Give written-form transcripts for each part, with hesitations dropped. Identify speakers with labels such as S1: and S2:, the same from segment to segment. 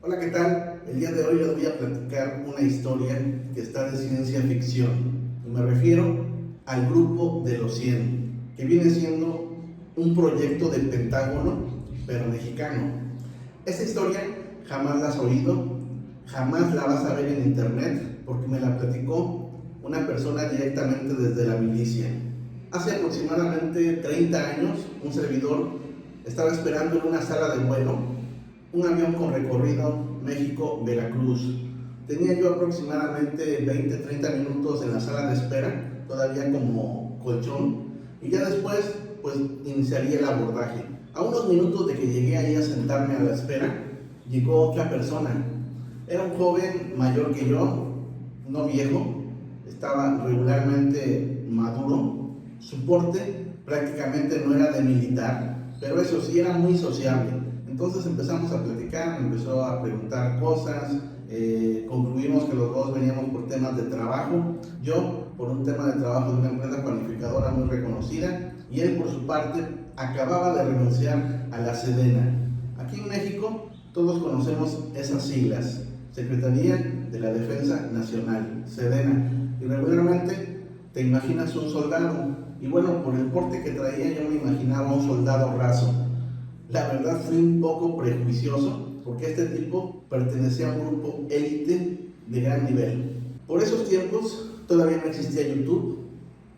S1: Hola, ¿qué tal? El día de hoy les voy a platicar una historia que está de ciencia ficción. Y me refiero al Grupo de los 100, que viene siendo un proyecto del Pentágono, pero mexicano. Esta historia jamás la has oído, jamás la vas a ver en internet, porque me la platicó una persona directamente desde la milicia. Hace aproximadamente 30 años, un servidor estaba esperando en una sala de vuelo un avión con recorrido México-Veracruz. Tenía yo aproximadamente 20-30 minutos en la sala de espera, todavía como colchón, y ya después pues iniciaría el abordaje. A unos minutos de que llegué ahí a sentarme a la espera, llegó otra persona. Era un joven mayor que yo, no viejo, estaba regularmente maduro. Su porte prácticamente no era de militar, pero eso sí, era muy sociable. Entonces empezamos a platicar, me empezó a preguntar cosas, concluimos que los dos veníamos por temas de trabajo, yo por un tema de trabajo de una empresa planificadora muy reconocida, y él por su parte acababa de renunciar a la Sedena. Aquí en México todos conocemos esas siglas: Secretaría de la Defensa Nacional, Sedena, y regularmente te imaginas un soldado, y bueno, por el porte que traía yo me imaginaba un soldado raso. La verdad fui un poco prejuicioso porque este tipo pertenecía a un grupo élite de gran nivel. Por esos tiempos todavía no existía YouTube,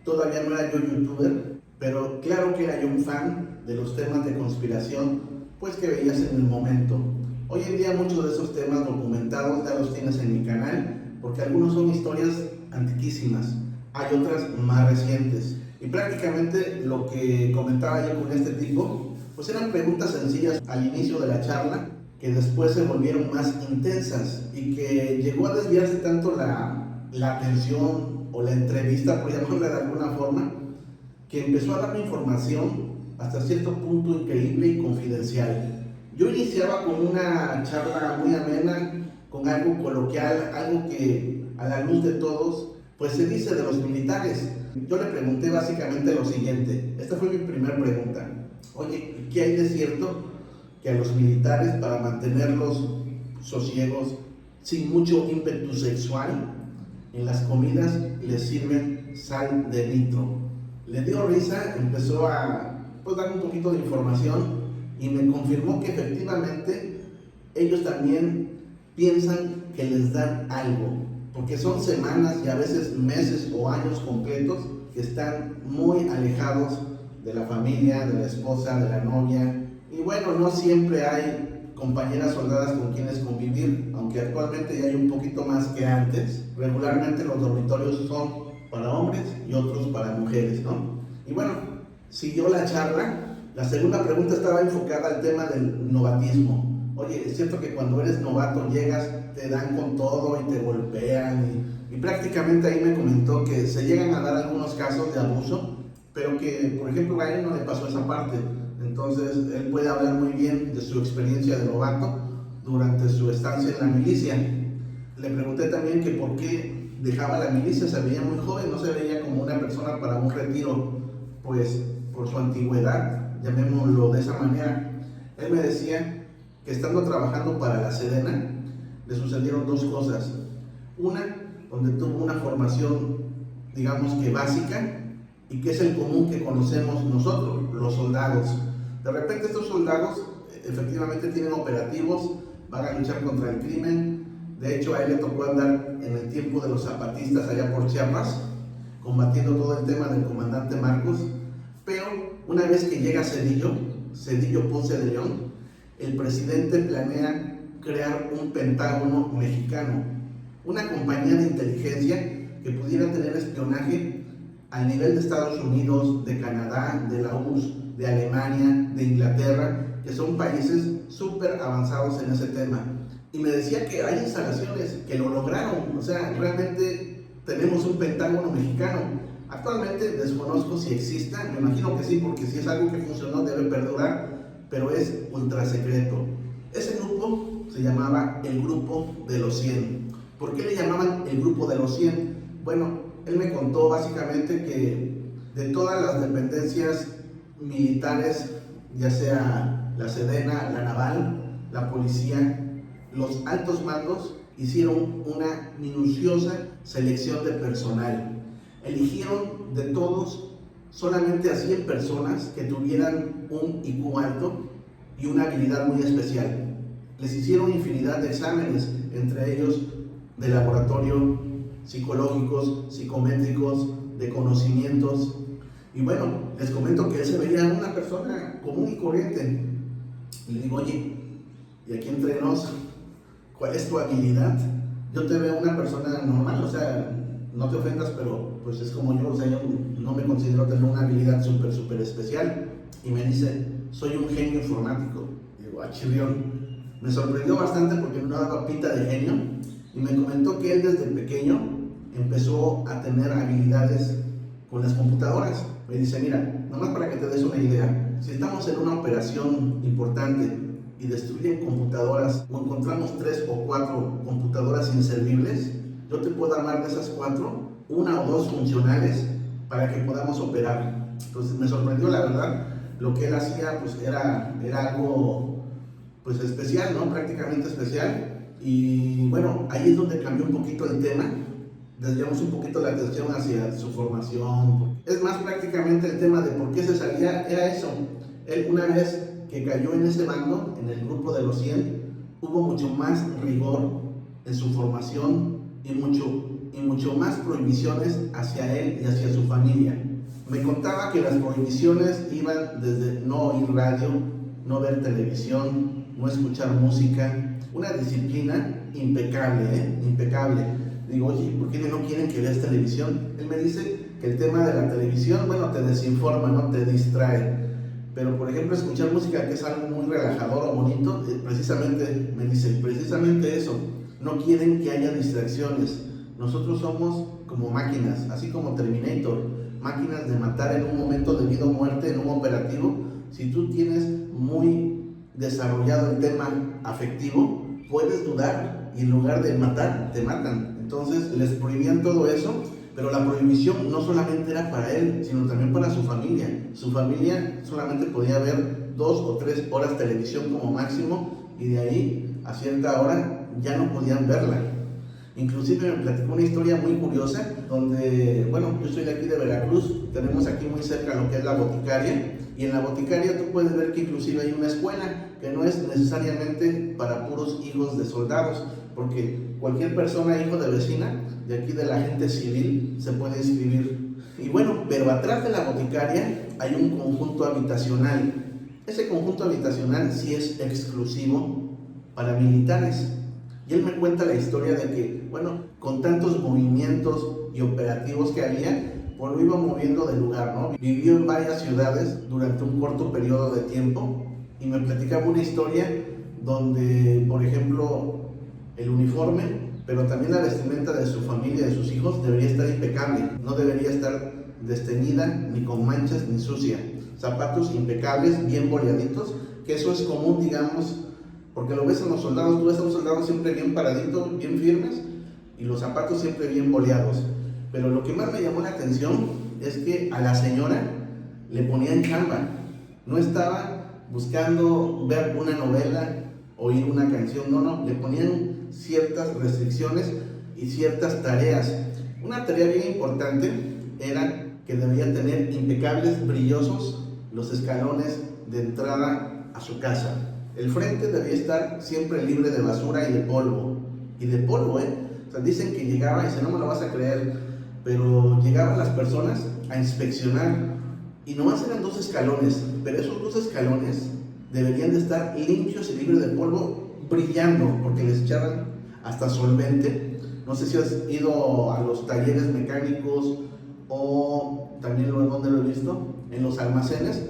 S1: todavía no era yo youtuber, pero claro que era yo un fan de los temas de conspiración, pues que veías en el momento. Hoy en día muchos de esos temas documentados ya los tienes en mi canal, porque algunos son historias antiquísimas, hay otras más recientes. Y prácticamente lo que comentaba yo con este tipo pues eran preguntas sencillas al inicio de la charla, que después se volvieron más intensas y que llegó a desviarse tanto la atención o la entrevista, por llamarla de alguna forma, que empezó a darme información hasta cierto punto increíble y confidencial. Yo iniciaba con una charla muy amena, con algo coloquial, algo que a la luz de todos pues se dice de los militares. Yo le pregunté básicamente lo siguiente, esta fue mi primera pregunta: oye, ¿qué hay de cierto que a los militares, para mantenerlos sosiegos, sin mucho ímpetu sexual, en las comidas les sirven sal de nitro? Le dio risa, empezó a pues, dar un poquito de información y me confirmó que efectivamente ellos también piensan que les dan algo, porque son semanas y a veces meses o años completos que están muy alejados de la familia, de la esposa, de la novia. Y bueno, no siempre hay compañeras soldadas con quienes convivir, aunque actualmente ya hay un poquito más que antes. Regularmente los dormitorios son para hombres y otros para mujeres, ¿no? Y bueno, siguió la charla. La segunda pregunta estaba enfocada al tema del novatismo. Oye, es cierto que cuando eres novato llegas, te dan con todo y te golpean, y prácticamente ahí me comentó que se llegan a dar algunos casos de abuso, pero que, por ejemplo, a él no le pasó esa parte. Entonces, él puede hablar muy bien de su experiencia de novato durante su estancia en la milicia. Le pregunté también que por qué dejaba la milicia, se veía muy joven, no se veía como una persona para un retiro, pues por su antigüedad, llamémoslo de esa manera. Él me decía que estando trabajando para la Sedena, le sucedieron dos cosas. Una, donde tuvo una formación, digamos que básica, y que es el común que conocemos nosotros, los soldados. De repente estos soldados efectivamente tienen operativos, van a luchar contra el crimen. De hecho, a él le tocó andar en el tiempo de los zapatistas allá por Chiapas, combatiendo todo el tema del comandante Marcos. Pero una vez que llega Cedillo Ponce de León, el presidente planea crear un Pentágono mexicano, una compañía de inteligencia que pudiera tener espionaje al nivel de Estados Unidos, de Canadá, de la URSS, de Alemania, de Inglaterra, que son países súper avanzados en ese tema. Y me decía que hay instalaciones que lo lograron, o sea, realmente tenemos un Pentágono mexicano. Actualmente desconozco si exista, me imagino que sí, porque si es algo que funcionó debe perdurar, pero es ultra secreto. Ese grupo se llamaba el Grupo de los 100. ¿Por qué le llamaban el Grupo de los 100? Bueno, él me contó básicamente que de todas las dependencias militares, ya sea la Sedena, la Naval, la Policía, los altos mandos hicieron una minuciosa selección de personal. Eligieron de todos solamente a 100 personas que tuvieran un IQ alto y una habilidad muy especial. Les hicieron infinidad de exámenes, entre ellos de laboratorio, psicológicos, psicométricos, de conocimientos. Y bueno, les comento que él se veía una persona común y corriente. Y le digo, oye, y aquí entre nos, ¿cuál es tu habilidad? Yo te veo una persona normal, o sea, no te ofendas, pero pues es como yo, o sea, yo no me considero tener una habilidad súper especial. Y me dice, soy un genio informático. Y digo, chirrión. Me sorprendió bastante porque no daba pinta de genio. Y me comentó que él desde pequeño empezó a tener habilidades con las computadoras. Me dice, mira, nomás para que te des una idea, si estamos en una operación importante y destruyen computadoras o encontramos 3 o 4 computadoras inservibles, yo te puedo armar de esas 4, 1 o 2 funcionales para que podamos operar. Entonces me sorprendió, la verdad. Lo que él hacía pues era algo pues especial, ¿no? Prácticamente especial. Y bueno, ahí es donde cambió un poquito el tema. Desviamos un poquito la atención hacia su formación. Es más, prácticamente el tema de por qué se salía era eso. Él, una vez que cayó en ese bando, en el grupo de los 100, hubo mucho más rigor en su formación y mucho más prohibiciones hacia él y hacia su familia. Me contaba que las prohibiciones iban desde no oír radio, no ver televisión, no escuchar música, una disciplina impecable, impecable. Digo, oye, ¿por qué no quieren que veas televisión? Él me dice que el tema de la televisión, bueno, te desinforma, ¿no? Te distrae. Pero, por ejemplo, escuchar música, que es algo muy relajador o bonito, precisamente, me dice, precisamente eso. No quieren que haya distracciones. Nosotros somos como máquinas, así como Terminator, máquinas de matar en un momento de vida o muerte, en un operativo. Si tú tienes muy desarrollado el tema afectivo, puedes dudar y en lugar de matar, te matan. Entonces les prohibían todo eso, pero la prohibición no solamente era para él, sino también para su familia. Su familia solamente podía ver 2 o 3 horas televisión como máximo, y de ahí a cierta hora ya no podían verla. Inclusive me platicó una historia muy curiosa, donde, bueno, yo soy de aquí de Veracruz, tenemos aquí muy cerca lo que es la Boticaria, y en la Boticaria tú puedes ver que inclusive hay una escuela que no es necesariamente para puros hijos de soldados, porque cualquier persona, hijo de vecina, de aquí de la gente civil, se puede inscribir. Y bueno, pero atrás de la Boticaria hay un conjunto habitacional. Ese conjunto habitacional sí es exclusivo para militares. Y él me cuenta la historia de que, bueno, con tantos movimientos y operativos que había, pues lo iba moviendo de lugar, ¿no? Vivió en varias ciudades durante un corto periodo de tiempo y me platicaba una historia donde, por ejemplo, el uniforme, pero también la vestimenta de su familia, de sus hijos, debería estar impecable, no debería estar desteñida, ni con manchas, ni sucia. Zapatos impecables, bien boleaditos, que eso es común, digamos, porque lo ves en los soldados, tú ves a un soldado siempre bien paradito, bien firmes, y los zapatos siempre bien boleados. Pero lo que más me llamó la atención es que a la señora le ponían chamba. No estaba buscando ver una novela, oír una canción, no, le ponían ciertas restricciones y ciertas tareas. Una tarea bien importante era que debía tener impecables, brillosos los escalones de entrada a su casa. El frente debía estar siempre libre de basura y de polvo. Y de polvo, O sea, dicen que llegaba, y dice, no me lo vas a creer, pero llegaban las personas a inspeccionar y nomás eran 2 escalones, pero esos 2 escalones deberían de estar limpios y libres de polvo, brillando, porque les echaban hasta solvente. No sé si has ido a los talleres mecánicos o también donde lo he visto, en los almacenes.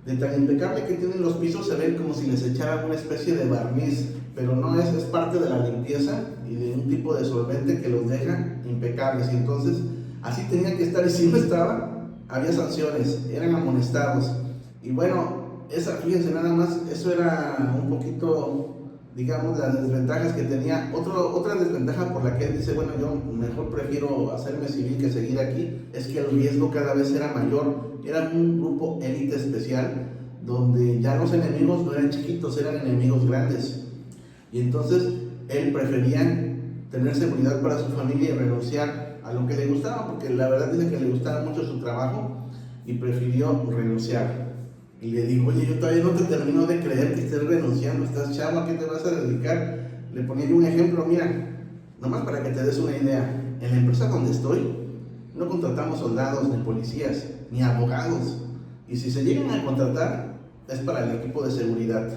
S1: De tan impecable que tienen los pisos, se ven como si les echaran una especie de barniz, pero no es parte de la limpieza y de un tipo de solvente que los deja impecables. Y entonces así tenía que estar, y si no estaba, había sanciones, eran amonestados. Y bueno, fíjense nada más, eso era un poquito, digamos, las desventajas que tenía. Otra desventaja por la que él dice, bueno, yo mejor prefiero hacerme civil que seguir aquí, es que el riesgo cada vez era mayor. Era un grupo élite especial, donde ya los enemigos no eran chiquitos, eran enemigos grandes. Y entonces él prefería tener seguridad para su familia y renunciar a lo que le gustaba, porque la verdad dice que le gustaba mucho su trabajo y prefirió renunciar. Y le digo, oye, yo todavía no te termino de creer que estés renunciando, estás chavo, ¿a qué te vas a dedicar? Le ponía yo un ejemplo, mira, nomás para que te des una idea, en la empresa donde estoy, no contratamos soldados, ni policías, ni abogados, y si se llegan a contratar, es para el equipo de seguridad,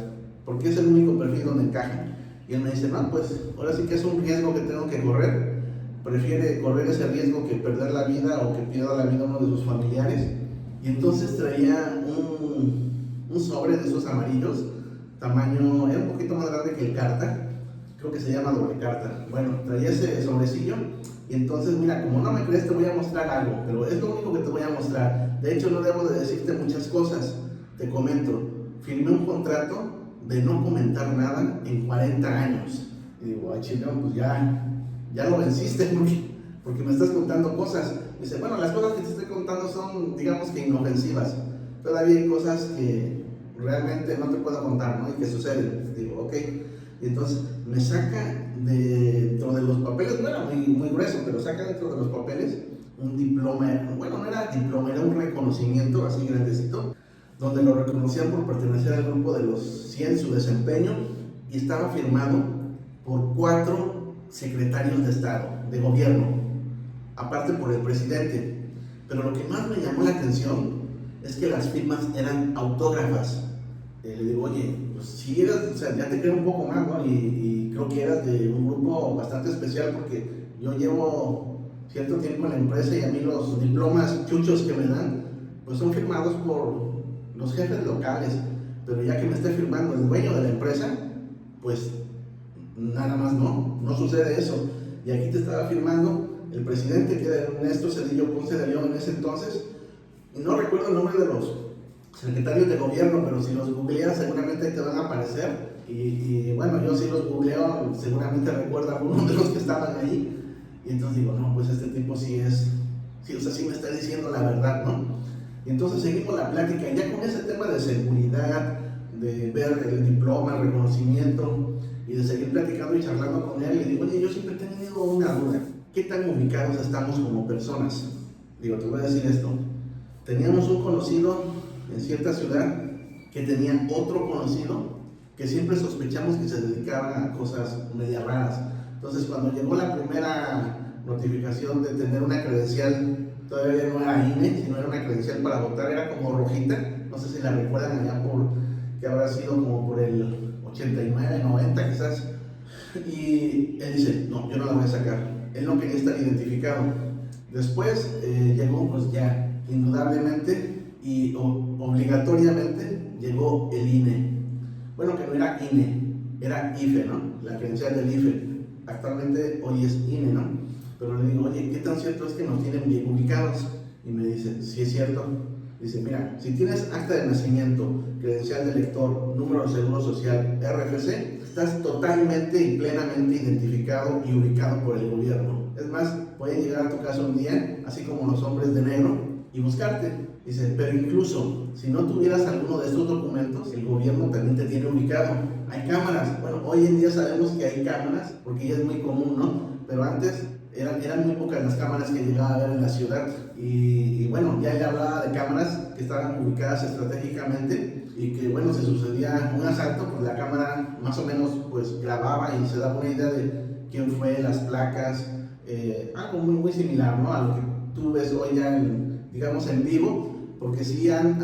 S1: porque es el único perfil donde encaja. Y él me dice, no, pues ahora sí que es un riesgo que tengo que correr, prefiere correr ese riesgo que perder la vida o que pierda la vida uno de sus familiares. Y entonces traía un sobre de esos amarillos, tamaño, era un poquito más grande que el carta, creo que se llama doble carta. Bueno, traía ese sobrecillo y entonces, mira, como no me crees, te voy a mostrar algo, pero es lo único que te voy a mostrar. De hecho, no debo de decirte muchas cosas. Te comento, firmé un contrato de no comentar nada en 40 años. Y digo, ay, chingón, pues ya lo venciste porque me estás contando cosas. Dice, bueno, las cosas que te estoy contando son, digamos que inofensivas. Todavía hay cosas que realmente no te puedo contar, ¿no? Y que suceden. Digo, ok. Y entonces me saca dentro de los papeles, no era muy grueso, pero saca dentro de los papeles un diploma. Bueno, no era diploma, era un reconocimiento así grandecito, donde lo reconocían por pertenecer al grupo de los 100, su desempeño, y estaba firmado por 4 secretarios de Estado, de gobierno, aparte por el presidente. Pero lo que más me llamó la atención es que las firmas eran autógrafas. Le digo, oye, pues si eras, o sea, ya te creo un poco más, ¿no? Y creo que eras de un grupo bastante especial, porque yo llevo cierto tiempo en la empresa y a mí los diplomas chuchos que me dan, pues son firmados por los jefes locales, pero ya que me esté firmando el dueño de la empresa, pues nada más no sucede eso. Y aquí te estaba firmando el presidente, que era Ernesto Zedillo Ponce de León en ese entonces, y no recuerdo el nombre de los secretarios de gobierno, pero si los googleas seguramente te van a aparecer, y bueno, yo si los googleo seguramente recuerdo a algunos de los que estaban ahí, y entonces digo, no, pues este tipo sí, o sea, sí me está diciendo la verdad, ¿no? Y entonces seguimos la plática, y ya con ese tema de seguridad, de ver el diploma, el reconocimiento, y de seguir platicando y charlando con él, le digo, oye, yo siempre he tenido una duda, ¿qué tan ubicados estamos como personas? Digo, te voy a decir esto, teníamos un conocido en cierta ciudad que tenía otro conocido que siempre sospechamos que se dedicaba a cosas media raras. Entonces, cuando llegó la primera notificación de tener una credencial, todavía no era INE, sino era una credencial para votar, era como rojita, no sé si la recuerdan allá que habrá sido como por el 89, 90 quizás, y él dice, no, yo no la voy a sacar, él no quería estar identificado. Después llegó, pues ya, indudablemente y obligatoriamente llegó el INE. Bueno, que no era INE, era IFE, ¿no? La credencial del IFE. Actualmente hoy es INE, ¿no? Pero le digo, oye, ¿qué tan cierto es que nos tienen bien ubicados? Y me dice, sí es cierto. Dice, mira, si tienes acta de nacimiento, credencial de elector, número de seguro social, RFC, estás totalmente y plenamente identificado y ubicado por el gobierno. Es más, pueden llegar a tu casa un día, así como los hombres de negro, y buscarte. Dice, pero incluso si no tuvieras alguno de estos documentos, el gobierno también te tiene ubicado. Hay cámaras. Bueno, hoy en día sabemos que hay cámaras, porque ya es muy común, ¿no? Pero antes eran muy pocas las cámaras que llegaba a haber en la ciudad. Y bueno, ya le hablaba de cámaras que estaban ubicadas estratégicamente y que, bueno, si sucedía un asalto, pues la cámara más o menos pues grababa y se daba una idea de quién fue, las placas, algo muy similar, ¿no? A lo que tú ves hoy ya, digamos, en vivo, porque sí han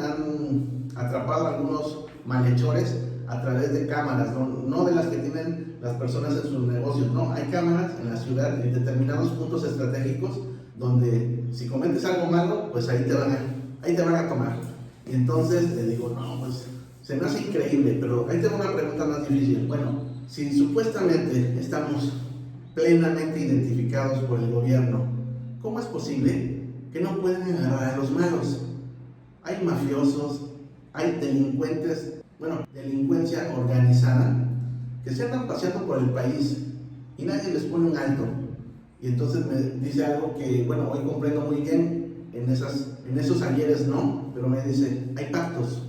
S1: atrapado a algunos malhechores a través de cámaras, no de las que tienen las personas en sus negocios, no, hay cámaras en la ciudad en determinados puntos estratégicos donde si cometes algo malo, pues ahí te van a tomar. Y entonces le digo, no, pues se me hace increíble, pero ahí tengo una pregunta más difícil. Bueno, si supuestamente estamos plenamente identificados por el gobierno, ¿cómo es posible que no pueden agarrar a los malos? Hay mafiosos, hay delincuentes, bueno, delincuencia organizada, que se andan paseando por el país y nadie les pone un alto. Y entonces me dice algo que, bueno, hoy comprendo muy bien, en esos ayeres no, pero me dice, hay pactos.